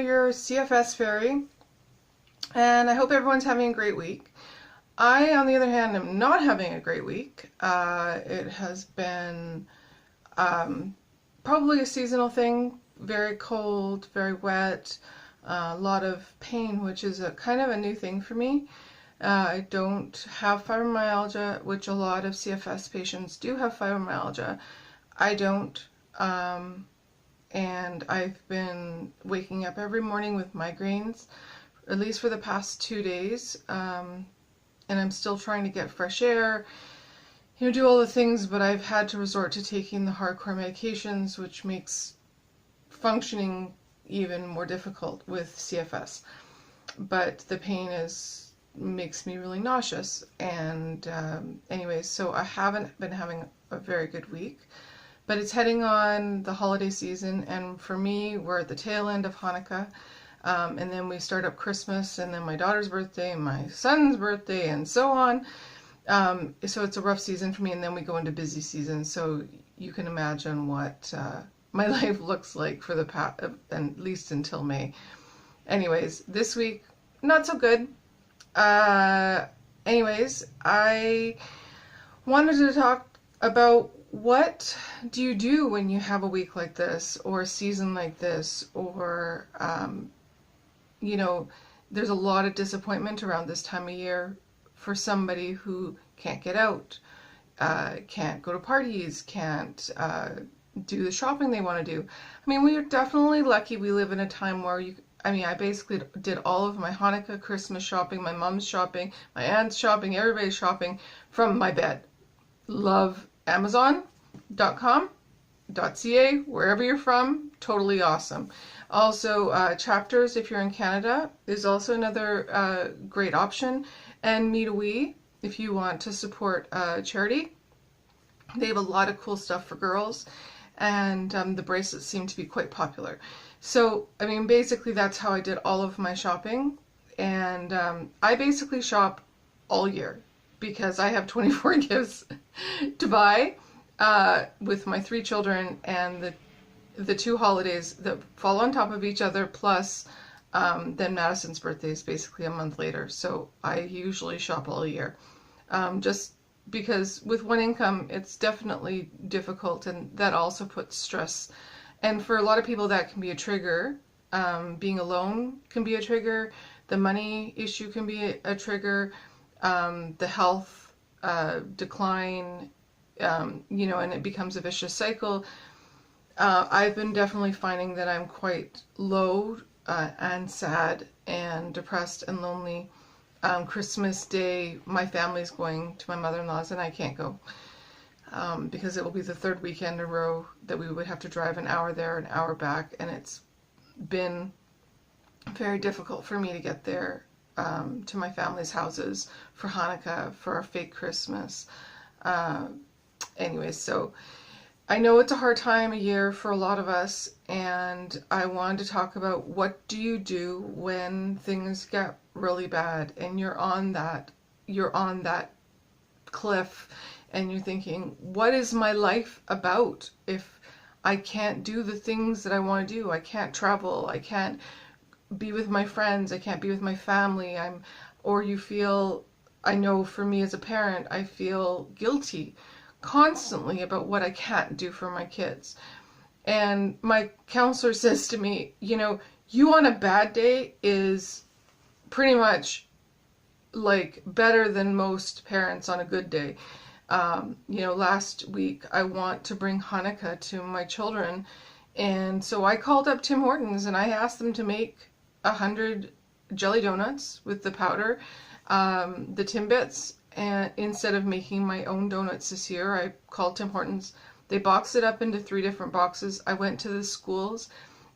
your CFS Fairy, and I hope everyone's having a great week. I, on the other hand, am not having a great week. It has been probably a seasonal thing, very cold, very wet, a lot of pain, which is a kind of a new thing for me. I don't have fibromyalgia, which a lot of CFS patients do have fibromyalgia. I don't. And I've been waking up every morning with migraines, at least for the past 2 days, and I'm still trying to get fresh air, do all the things, but I've had to resort to taking the hardcore medications, which makes functioning even more difficult with CFS. But the pain makes me really nauseous, and anyways, so I haven't been having a very good week. But it's heading on the holiday season, and for me, we're at the tail end of Hanukkah, and then we start up Christmas, and then my daughter's birthday, and my son's birthday, and so on. So it's a rough season for me, and then we go into busy season, so you can imagine what my life looks like for the past, at least until May. Anyways, this week, not so good. Anyways, I wanted to talk about what do you do when you have a week like this, or a season like this, or, there's a lot of disappointment around this time of year for somebody who can't get out, can't go to parties, can't do the shopping they want to do. I mean, we are definitely lucky we live in a time where I basically did all of my Hanukkah, Christmas shopping, my mom's shopping, my aunt's shopping, everybody's shopping from my bed. Love Amazon.com, .ca, wherever you're from, totally awesome. Also, Chapters, if you're in Canada, is also another great option. And Me to We, if you want to support charity. They have a lot of cool stuff for girls, and the bracelets seem to be quite popular. So, I mean, basically that's how I did all of my shopping, and I basically shop all year because I have 24 gifts to buy with my 3 children and the 2 holidays that fall on top of each other, plus then Madison's birthday is basically a month later. So I usually shop all year, just because with one income it's definitely difficult, and that also puts stress. And for a lot of people that can be a trigger. Being alone can be a trigger. The money issue can be a trigger. The health decline, and it becomes a vicious cycle. I've been definitely finding that I'm quite low and sad and depressed and lonely. Christmas Day, my family's going to my mother-in-law's and I can't go because it will be the 3rd weekend in a row that we would have to drive an hour there, an hour back, and it's been very difficult for me to get there to my family's houses for Hanukkah, for our fake Christmas. Anyways, so I know it's a hard time of year for a lot of us, and I wanted to talk about what do you do when things get really bad and you're on that cliff and you're thinking, what is my life about if I can't do the things that I want to do? I can't travel, I can't be with my friends, I can't be with my family. Or you feel, I know for me as a parent, I feel guilty constantly about what I can't do for my kids. And my counselor says to me, you on a bad day is pretty much like better than most parents on a good day. Last week I want to bring Hanukkah to my children, and so I called up Tim Hortons and I asked them to make 100 jelly donuts with the powder, the Timbits, and instead of making my own donuts this year, I called Tim Hortons. They boxed it up into 3 different boxes. I went to the schools,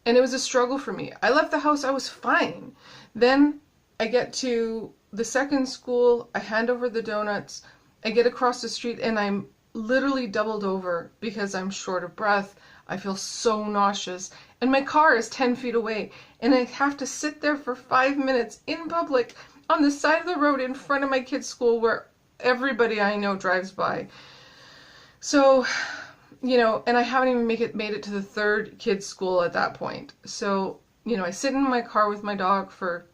and it was a struggle for me. I left the house, I was fine. Then I get to the second school, I hand over the donuts, I get across the street, and I'm literally doubled over because I'm short of breath. I feel so nauseous, and my car is 10 feet away, and I have to sit there for 5 minutes in public on the side of the road in front of my kids' school where everybody I know drives by. So, and I haven't even made it to the 3rd kids' school at that point. So, I sit in my car with my dog for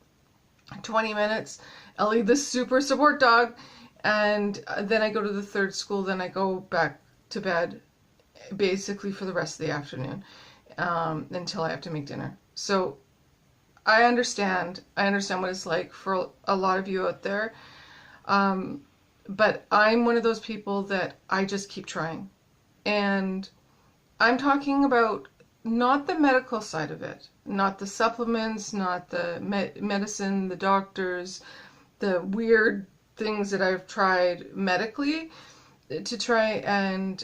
20 minutes. Ellie, the super support dog. And then I go to the third school. Then I go back to bed basically for the rest of the afternoon until I have to make dinner. So I understand what it's like for a lot of you out there. But I'm one of those people that I just keep trying. And I'm talking about not the medical side of it, not the supplements, not the medicine, the doctors, the weird things that I've tried medically to try and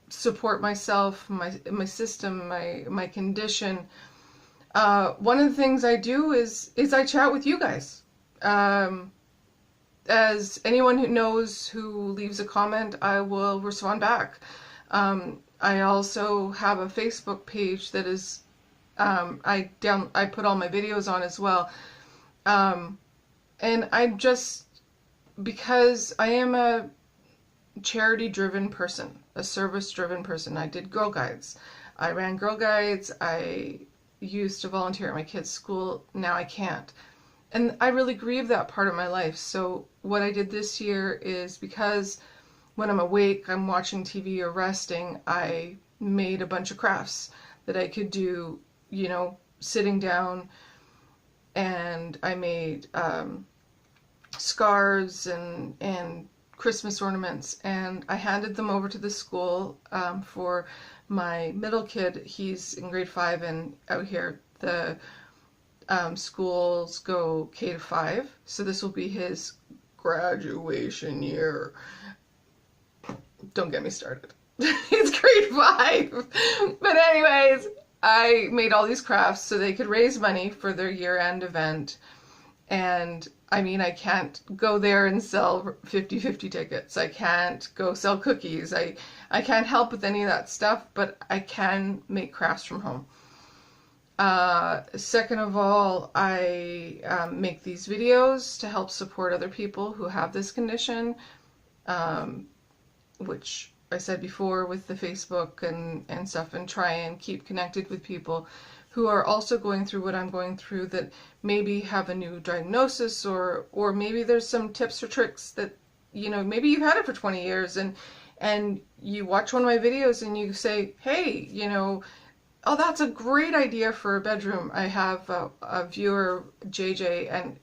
support myself, my system, my condition. One of the things I do is I chat with you guys. As anyone who knows who leaves a comment, I will respond back. I also have a Facebook page that is I put all my videos on as well. And I'm just, because I am a charity-driven person, a service-driven person. I did Girl Guides. I ran Girl Guides. I used to volunteer at my kids' school. Now I can't. And I really grieve that part of my life. So what I did this year is, because when I'm awake, I'm watching TV or resting, I made a bunch of crafts that I could do, sitting down. And I made scarves and Christmas ornaments, and I handed them over to the school for my middle kid. He's in grade 5, and out here the schools go K to 5, so this will be his graduation year. Don't get me started. It's grade 5. But anyways, I made all these crafts so they could raise money for their year-end event. And I mean, I can't go there and sell 50-50 tickets. I can't go sell cookies. I can't help with any of that stuff, but I can make crafts from home. Second of all, I make these videos to help support other people who have this condition, which I said before with the Facebook and stuff, and try and keep connected with people who are also going through what I'm going through, that maybe have a new diagnosis, or maybe there's some tips or tricks that, maybe you've had it for 20 years and you watch one of my videos and you say, hey, oh, that's a great idea for a bedroom. I have a viewer, JJ, and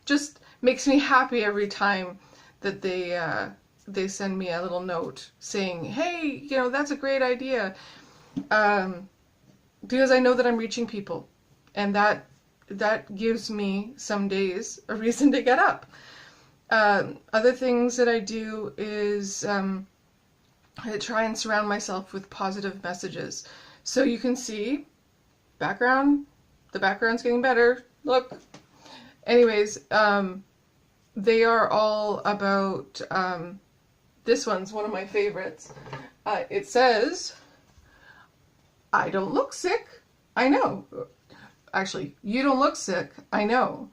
just makes me happy every time that they send me a little note saying, hey, that's a great idea. Because I know that I'm reaching people, and that gives me some days a reason to get up. Other things that I do is I try and surround myself with positive messages. So you can see the background's getting better. Look. Anyways, they are all about, this one's one of my favorites. It says, I don't look sick, I know. Actually, you don't look sick, I know.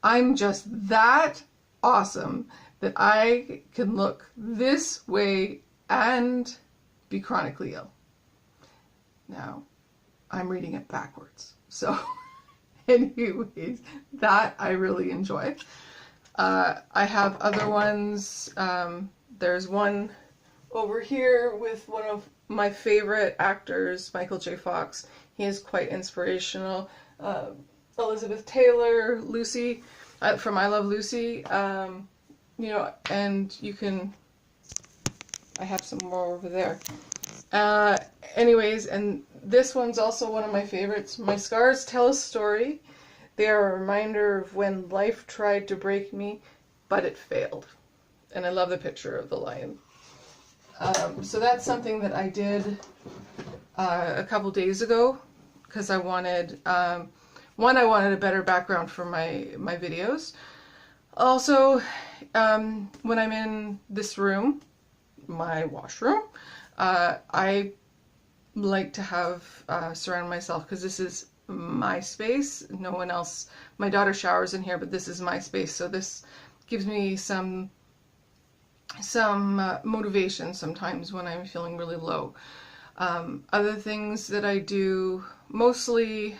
I'm just that awesome that I can look this way and be chronically ill. Now, I'm reading it backwards. So, anyways, that I really enjoy. I have other ones. There's one over here with one of my favorite actors, Michael J. Fox. He is quite inspirational. Elizabeth Taylor, Lucy, from I Love Lucy. And you can, I have some more over there. Anyways, and this one's also one of my favorites. My scars tell a story. They are a reminder of when life tried to break me, but it failed. And I love the picture of the lion. So that's something that I did a couple days ago, because I wanted, I wanted a better background for my videos. Also, when I'm in this room, my washroom, I like to have surround myself, because this is my space. No one else. My daughter showers in here, but this is my space, so this gives me some motivation sometimes when I'm feeling really low. Other things that I do, mostly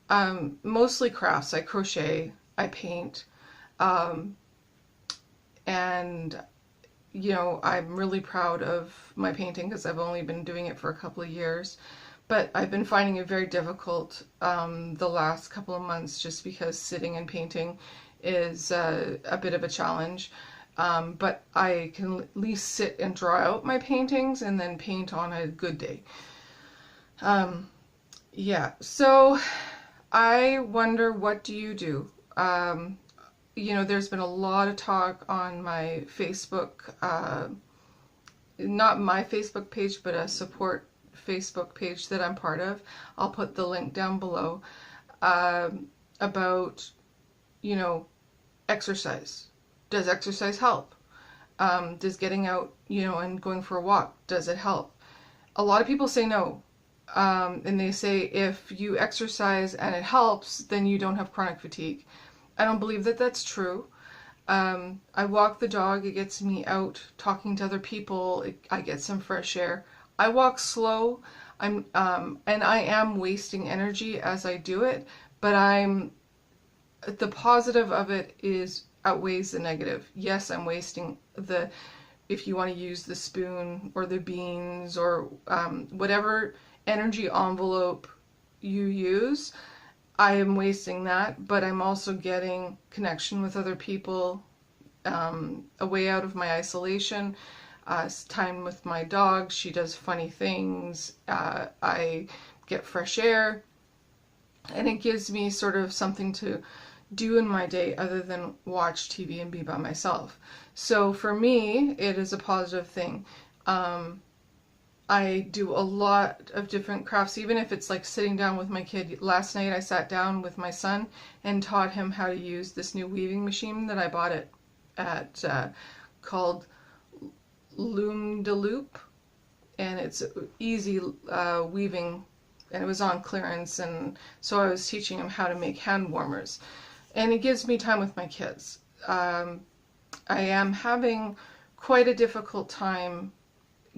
crafts. I crochet, I paint, and I'm really proud of my painting because I've only been doing it for a couple of years. But I've been finding it very difficult the last couple of months just because sitting and painting is a bit of a challenge. But I can at least sit and draw out my paintings and then paint on a good day. Yeah, so I wonder, what do you do? There's been a lot of talk on my Facebook, not my Facebook page, but a support Facebook page that I'm part of. I'll put the link down below, about, exercise. Does exercise help? Does getting out, and going for a walk, does it help? A lot of people say no. And they say if you exercise and it helps, then you don't have chronic fatigue. I don't believe that that's true. I walk the dog, it gets me out talking to other people, I get some fresh air. I walk slow, and I am wasting energy as I do it, but the positive of it outweighs the negative. Yes, I'm wasting if you want to use the spoon or the beans or whatever energy envelope you use, I am wasting that, but I'm also getting connection with other people, a way out of my isolation, time with my dog. She does funny things, I get fresh air, and it gives me sort of something to do in my day other than watch TV and be by myself. So for me, it is a positive thing. I do a lot of different crafts, even if it's like sitting down with my kid. Last night I sat down with my son and taught him how to use this new weaving machine that I bought at called Loom de Loop, and it's easy weaving, and it was on clearance, and so I was teaching him how to make hand warmers, and it gives me time with my kids. I am having quite a difficult time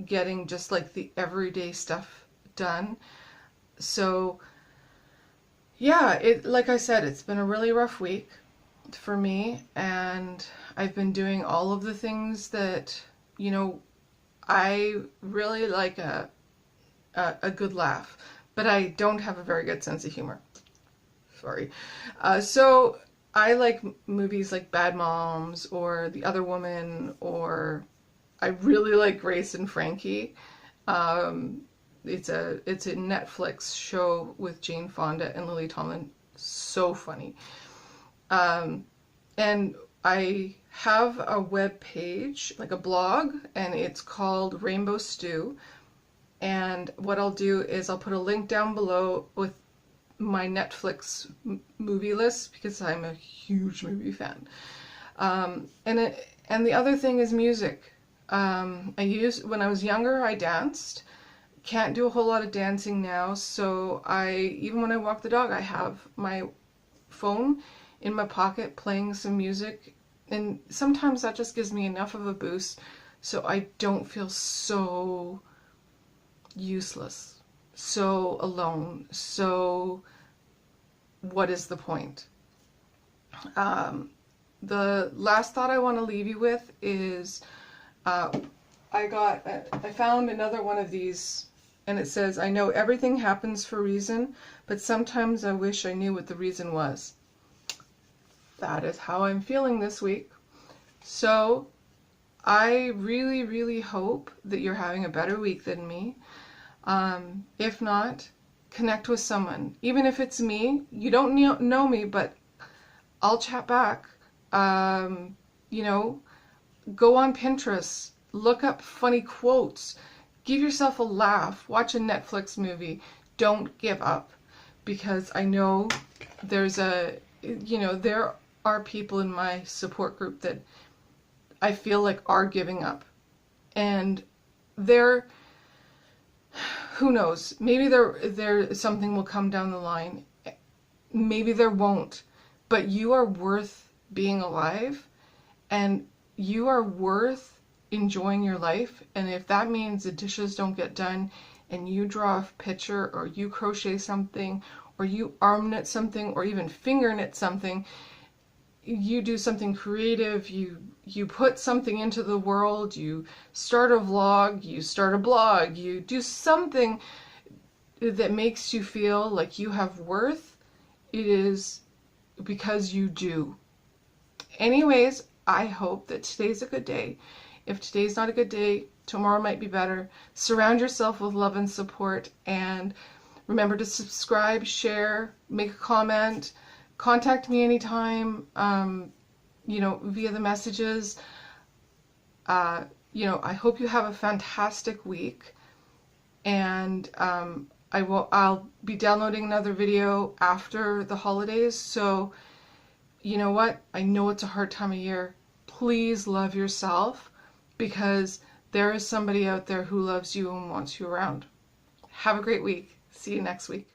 getting just like the everyday stuff done. So yeah, like I said, it's been a really rough week for me, and I've been doing all of the things that, I really like a good laugh, but I don't have a very good sense of humor. Sorry. So I like movies like Bad Moms or The Other Woman, or I really like Grace and Frankie. It's a Netflix show with Jane Fonda and Lily Tomlin. So funny. And I have a web page, like a blog, and it's called Rainbow Stew. And what I'll do is I'll put a link down below with my Netflix movie list, because I'm a huge movie fan. And the other thing is music. When I was younger, I danced. Can't do a whole lot of dancing now, so even when I walk the dog, I have my phone in my pocket playing some music, and sometimes that just gives me enough of a boost so I don't feel so useless, so alone, so what is the point? The last thought I want to leave you with is I found another one of these, and it says, "I know everything happens for a reason, but sometimes I wish I knew what the reason was." That is how I'm feeling this week. So I really, really hope that you're having a better week than me. If not, connect with someone. Even if it's me, you don't know me, but I'll chat back. Go on Pinterest, look up funny quotes, give yourself a laugh, watch a Netflix movie. Don't give up, because I know there are people in my support group that I feel like are giving up, and who knows, maybe there something will come down the line, maybe there won't, but you are worth being alive, and you are worth enjoying your life. And if that means the dishes don't get done and you draw a picture, or you crochet something, or you arm knit something, or even finger knit something, you do something creative, you put something into the world, you start a vlog, you start a blog, you do something that makes you feel like you have worth, it is because you do. Anyways, I hope that today's a good day. If today's not a good day, tomorrow might be better. Surround yourself with love and support, and remember to subscribe, share, make a comment, contact me anytime, via the messages. I hope you have a fantastic week, and I'll be downloading another video after the holidays, so you know what? I know it's a hard time of year. Please love yourself, because there is somebody out there who loves you and wants you around. Have a great week. See you next week.